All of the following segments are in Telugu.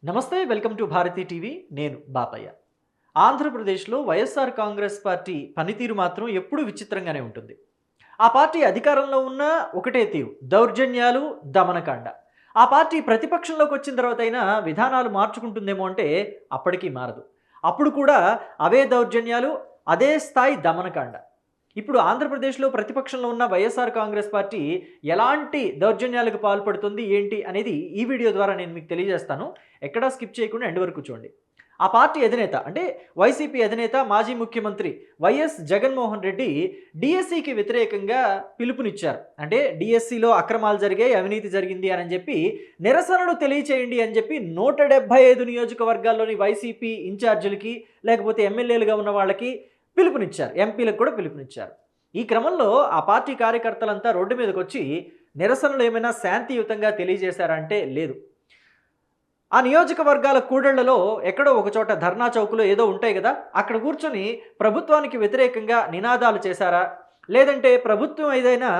నమస్తే, వెల్కమ్ టు భారతీ టీవీ. నేను బాపయ్య. ఆంధ్రప్రదేశ్లో వైఎస్ఆర్ కాంగ్రెస్ పార్టీ పనితీరు మాత్రం ఎప్పుడూ విచిత్రంగానే ఉంటుంది. ఆ పార్టీ అధికారంలో ఉన్న ఒకటే తీరు, దౌర్జన్యాలు, దమనకాండ. ఆ పార్టీ ప్రతిపక్షంలోకి వచ్చిన తర్వాత అయినా విధానాలు మార్చుకుంటుందేమో అంటే అప్పటికీ మారదు. అప్పుడు కూడా అవే దౌర్జన్యాలు, అదే స్థాయి దమనకాండ. ఇప్పుడు ఆంధ్రప్రదేశ్లో ప్రతిపక్షంలో ఉన్న వైఎస్ఆర్ కాంగ్రెస్ పార్టీ ఎలాంటి దౌర్జన్యాలకు పాల్పడుతుంది ఏంటి అనేది ఈ వీడియో ద్వారా నేను మీకు తెలియజేస్తాను. ఎక్కడా స్కిప్ చేయకుండా ఎండ్ వరకు చూడండి. ఆ పార్టీ అధినేత అంటే వైసీపీ అధినేత మాజీ ముఖ్యమంత్రి వైఎస్ జగన్మోహన్ రెడ్డి డిఎస్సికి వ్యతిరేకంగా పిలుపునిచ్చారు. అంటే డిఎస్సిలో అక్రమాలు జరిగాయి, అవినీతి జరిగింది అని చెప్పి నిరసనలు తెలియచేయండి అని చెప్పి 175 నియోజకవర్గాల్లోని వైసీపీ ఇన్ఛార్జీలకి లేకపోతే ఎమ్మెల్యేలుగా ఉన్న వాళ్ళకి పిలుపునిచ్చారు. ఎంపీలకు కూడా పిలుపునిచ్చారు. ఈ క్రమంలో ఆ పార్టీ కార్యకర్తలంతా రోడ్డు మీదకి వచ్చి నిరసనలు ఏమైనా శాంతియుతంగా తెలియజేశారంటే లేదు. ఆ నియోజకవర్గాల కూడళ్లలో ఎక్కడో ఒక చోట ధర్నా చౌకులో ఏదో ఉంటాయి కదా, అక్కడ కూర్చొని ప్రభుత్వానికి వ్యతిరేకంగా నినాదాలు చేశారా, లేదంటే ప్రభుత్వం ఏదైనా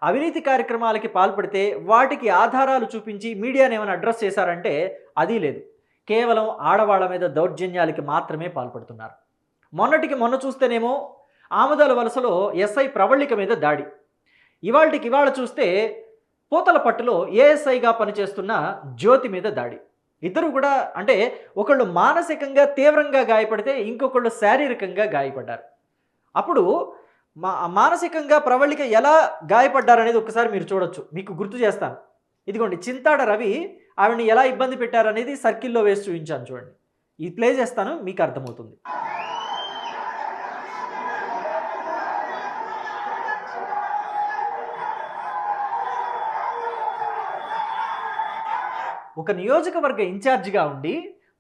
అవినీతి కార్యక్రమాలకి పాల్పడితే వాటికి ఆధారాలు చూపించి మీడియాని ఏమైనా అడ్రస్ చేశారంటే అది లేదు. కేవలం ఆడవాళ్ల మీద దౌర్జన్యాలకి మాత్రమే పాల్పడుతున్నారు. మొన్నటికి మొన్న చూస్తేనేమో ఆముదాల వలసలో ఎస్ఐ ప్రవళిక మీద దాడి, ఇవాళ చూస్తే పూతలపట్టులో ఏఎస్ఐగా పనిచేస్తున్న జ్యోతి మీద దాడి. ఇద్దరు కూడా అంటే ఒకళ్ళు మానసికంగా తీవ్రంగా గాయపడితే ఇంకొకళ్ళు శారీరకంగా గాయపడ్డారు. అప్పుడు మానసికంగా ప్రవళిక ఎలా గాయపడ్డారనేది ఒకసారి మీరు చూడొచ్చు. మీకు గుర్తు చేస్తాను. ఇదిగోండి, చింతాడ రవి ఆవిడని ఎలా ఇబ్బంది పెట్టారనేది సర్కిల్లో వేసి చూపించాను చూడండి. ఇది ప్లే చేస్తాను, మీకు అర్థమవుతుంది. ఒక నియోజకవర్గ ఇన్ఛార్జిగా ఉండి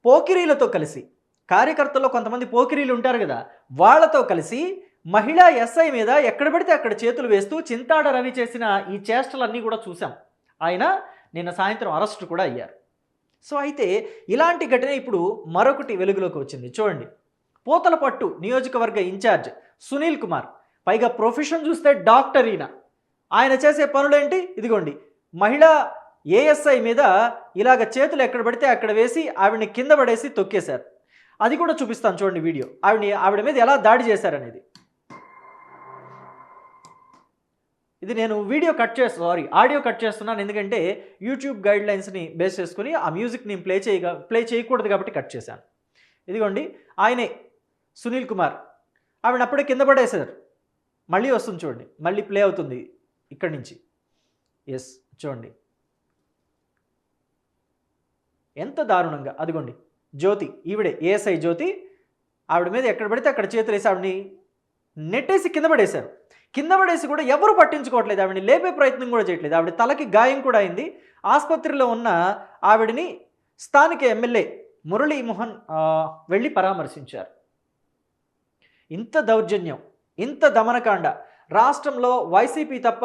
పోకిరీలతో కలిసి, కార్యకర్తల్లో కొంతమంది పోకిరీలు ఉంటారు కదా, వాళ్ళతో కలిసి మహిళా ఎస్ఐ మీద ఎక్కడ పడితే అక్కడ చేతులు వేస్తూ చింతాడ రవి చేసిన ఈ చేష్టలన్నీ కూడా చూసాం. ఆయన నిన్న సాయంత్రం అరెస్టు కూడా అయ్యారు. సో అయితే ఇలాంటి ఘటన ఇప్పుడు మరొకటి వెలుగులోకి వచ్చింది. చూడండి, పూతలపట్టు నియోజకవర్గ ఇన్ఛార్జ్ సునీల్ కుమార్, పైగా ప్రొఫెషన్ చూస్తే డాక్టర్. ఆయన చేసే పనులేంటి? ఇదిగోండి, మహిళా ఏఎస్ఐ మీద ఇలాగ చేతులు ఎక్కడ పడితే అక్కడ వేసి ఆవిడని కింద పడేసి తొక్కేశారు. అది కూడా చూపిస్తాను చూడండి వీడియో. ఆవిడ మీద ఎలా దాడి చేశారనేది. ఇది నేను ఆడియో కట్ చేస్తున్నాను, ఎందుకంటే యూట్యూబ్ గైడ్ లైన్స్ని బేస్ చేసుకుని ఆ మ్యూజిక్ నేను ప్లే చేయకూడదు కాబట్టి కట్ చేశాను. ఇదిగోండి, ఆయనే సునీల్ కుమార్. ఆవిడ అప్పుడే కింద పడేశారు. మళ్ళీ వస్తుంది చూడండి, మళ్ళీ ప్లే అవుతుంది ఇక్కడి నుంచి. ఎస్, చూడండి ఎంత దారుణంగా. అదిగోండి జ్యోతి, ఈవిడే ఏఎస్ఐ జ్యోతి. ఆవిడ మీద ఎక్కడ పడితే అక్కడ చేతులు వేసి ఆవిడని నెట్టేసి కింద పడేశారు. కింద పడేసి కూడా ఎవరు పట్టించుకోవట్లేదు, ఆవిడని లేపే ప్రయత్నం కూడా చేయట్లేదు. ఆవిడ తలకి గాయం కూడా అయింది. ఆసుపత్రిలో ఉన్న ఆవిడని స్థానిక ఎమ్మెల్యే మురళీమోహన్ వెళ్ళి పరామర్శించారు. ఇంత దౌర్జన్యం, ఇంత దమనకాండ రాష్ట్రంలో వైసీపీ తప్ప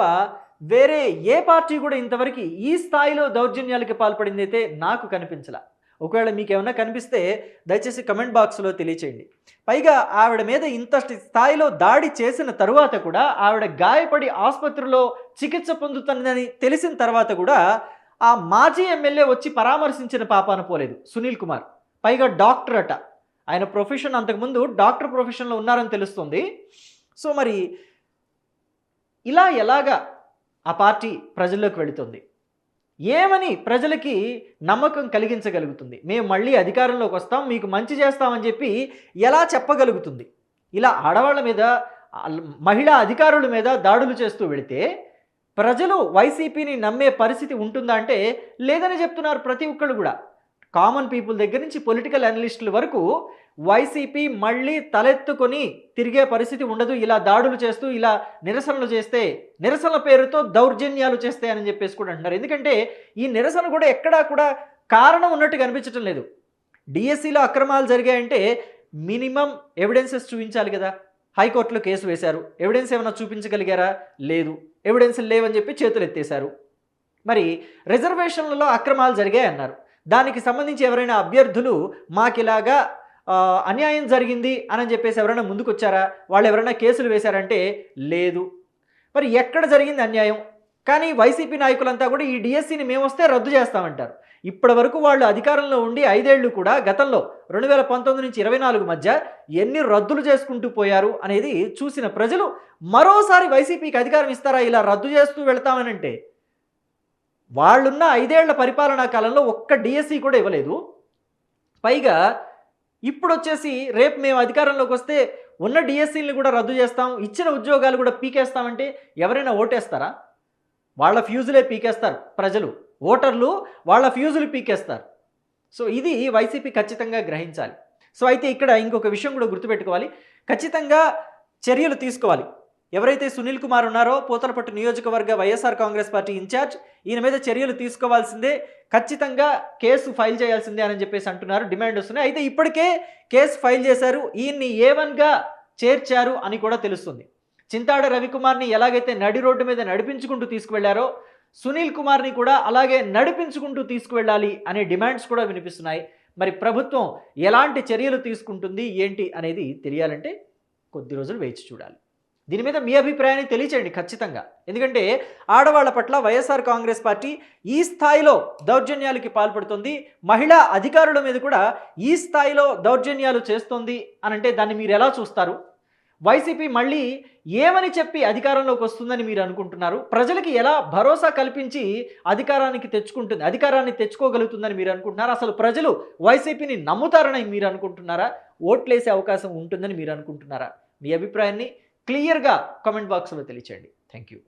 వేరే ఏ పార్టీ కూడా ఇంతవరకు ఈ స్థాయిలో దౌర్జన్యాలకి పాల్పడింది అయితే నాకు కనిపించలా. ఒకవేళ మీకు ఏమైనా కనిపిస్తే దయచేసి కమెంట్ బాక్స్లో తెలియచేయండి. పైగా ఆవిడ మీద ఇంత స్థాయిలో దాడి చేసిన తరువాత కూడా, ఆవిడ గాయపడి ఆసుపత్రిలో చికిత్స పొందుతుందని తెలిసిన తర్వాత కూడా ఆ మాజీ ఎమ్మెల్యే వచ్చి పరామర్శించిన పాపాన పోలేదు సునీల్ కుమార్. పైగా డాక్టర్ అట. ఆయన ప్రొఫెషన్ అంతకుముందు డాక్టర్ ప్రొఫెషన్లో ఉన్నారని తెలుస్తుంది. సో మరి ఇలా ఎలాగా ఆ పార్టీ ప్రజల్లోకి వెళుతుంది? ఏమని ప్రజలకి నమ్మకం కలిగించగలుగుతుంది? మేము మళ్ళీ అధికారంలోకి వస్తాం, మీకు మంచి చేస్తామని చెప్పి ఎలా చెప్పగలుగుతుంది? ఇలా ఆడవాళ్ళ మీద, మహిళా అధికారుల మీద దాడులు చేస్తూ వెళితే ప్రజలు వైసీపీని నమ్మే పరిస్థితి ఉంటుందా అంటే లేదని చెప్తున్నారు ప్రతి ఒక్కళ్ళు కూడా. కామన్ పీపుల్ దగ్గర నుంచి పొలిటికల్ అనలిస్టుల వరకు వైసీపీ మళ్ళీ తలెత్తుకొని తిరిగే పరిస్థితి ఉండదు, ఇలా దాడులు చేస్తూ ఇలా నిరసనలు చేస్తే, నిరసనల పేరుతో దౌర్జన్యాలు చేస్తే అని చెప్పేసి కూడా అంటున్నారు. ఎందుకంటే ఈ నిరసన కూడా ఎక్కడా కూడా కారణం ఉన్నట్టు కనిపించడం లేదు. డిఎస్సిలో అక్రమాలు జరిగాయంటే మినిమం ఎవిడెన్సెస్ చూపించాలి కదా. హైకోర్టులో కేసు వేశారు, ఎవిడెన్స్ ఏమైనా చూపించగలిగారా? లేదు, ఎవిడెన్స్ లేవని చెప్పి చేతులు ఎత్తేశారు. మరి రిజర్వేషన్లలో అక్రమాలు జరిగాయి అన్నారు. దానికి సంబంధించి ఎవరైనా అభ్యర్థులు మాకిలాగా అన్యాయం జరిగింది అని చెప్పేసి ఎవరైనా ముందుకు వచ్చారా? వాళ్ళు ఎవరైనా కేసులు వేశారంటే లేదు. మరి ఎక్కడ జరిగింది అన్యాయం? కానీ వైసీపీ నాయకులంతా కూడా ఈ డిఎస్సిని మేము వస్తే రద్దు చేస్తామంటారు. ఇప్పటి వరకు వాళ్ళు అధికారంలో ఉండి 5 ఏళ్ళు కూడా గతంలో 2019 నుంచి 24 మధ్య ఎన్ని రద్దులు చేసుకుంటూ పోయారు అనేది చూసిన ప్రజలు మరోసారి వైసీపీకి అధికారం ఇస్తారా ఇలా రద్దు చేస్తూ వెళ్తామనంటే? వాళ్ళున్న 5 ఏళ్ల పరిపాలనా కాలంలో ఒక్క డిఎస్సి కూడా ఇవ్వలేదు. పైగా ఇప్పుడు వచ్చేసి రేపు మేము అధికారంలోకి వస్తే ఉన్న డిఎస్సీలను కూడా రద్దు చేస్తాం, ఇచ్చిన ఉద్యోగాలు కూడా పీకేస్తామంటే ఎవరైనా ఓటేస్తారా? వాళ్ళ ఫ్యూజులే పీకేస్తారు ప్రజలు, ఓటర్లు వాళ్ళ ఫ్యూజులు పీకేస్తారు. సో ఇది వైసీపీ ఖచ్చితంగా గ్రహించాలి. సో అయితే ఇక్కడ ఇంకొక విషయం కూడా గుర్తుపెట్టుకోవాలి, ఖచ్చితంగా చర్యలు తీసుకోవాలి. ఎవరైతే సునీల్ కుమార్ ఉన్నారో పూతలపట్టు నియోజకవర్గ వైఎస్ఆర్ కాంగ్రెస్ పార్టీ ఇన్ఛార్జ్, ఈయన మీద చర్యలు తీసుకోవాల్సిందే, ఖచ్చితంగా కేసు ఫైల్ చేయాల్సిందే అని చెప్పేసి అంటున్నారు, డిమాండ్ వస్తున్నాయి. అయితే ఇప్పటికే కేసు ఫైల్ చేశారు, ఈయన్ని A1గా చేర్చారు అని కూడా తెలుస్తుంది. చింతాడ రవికుమార్ని ఎలాగైతే నడి రోడ్డు మీద నడిపించుకుంటూ తీసుకువెళ్లారో సునీల్ కుమార్ని కూడా అలాగే నడిపించుకుంటూ తీసుకువెళ్ళాలి అనే డిమాండ్స్ కూడా వినిపిస్తున్నాయి. మరి ప్రభుత్వం ఎలాంటి చర్యలు తీసుకుంటుంది ఏంటి అనేది తెలియాలంటే కొద్ది రోజులు వేచి చూడాలి. దీని మీద మీ అభిప్రాయాన్ని తెలియచేయండి ఖచ్చితంగా. ఎందుకంటే ఆడవాళ్ల పట్ల వైఎస్ఆర్ కాంగ్రెస్ పార్టీ ఈ స్థాయిలో దౌర్జన్యాలకి పాల్పడుతుంది, మహిళా అధికారుల మీద కూడా ఈ స్థాయిలో దౌర్జన్యాలు చేస్తుంది అనంటే దాన్ని మీరు ఎలా చూస్తారు? వైసీపీ మళ్ళీ ఏమని చెప్పి అధికారంలోకి వస్తుందని మీరు అనుకుంటున్నారు? ప్రజలకి ఎలా భరోసా కల్పించి అధికారాన్ని తెచ్చుకోగలుగుతుందని మీరు అనుకుంటున్నారా? అసలు ప్రజలు వైసీపీని నమ్ముతారని మీరు అనుకుంటున్నారా? ఓట్లేసే అవకాశం ఉంటుందని మీరు అనుకుంటున్నారా? మీ అభిప్రాయాన్ని క్లియర్గా కామెంట్ బాక్స్లో తెలియచేయండి. Thank you.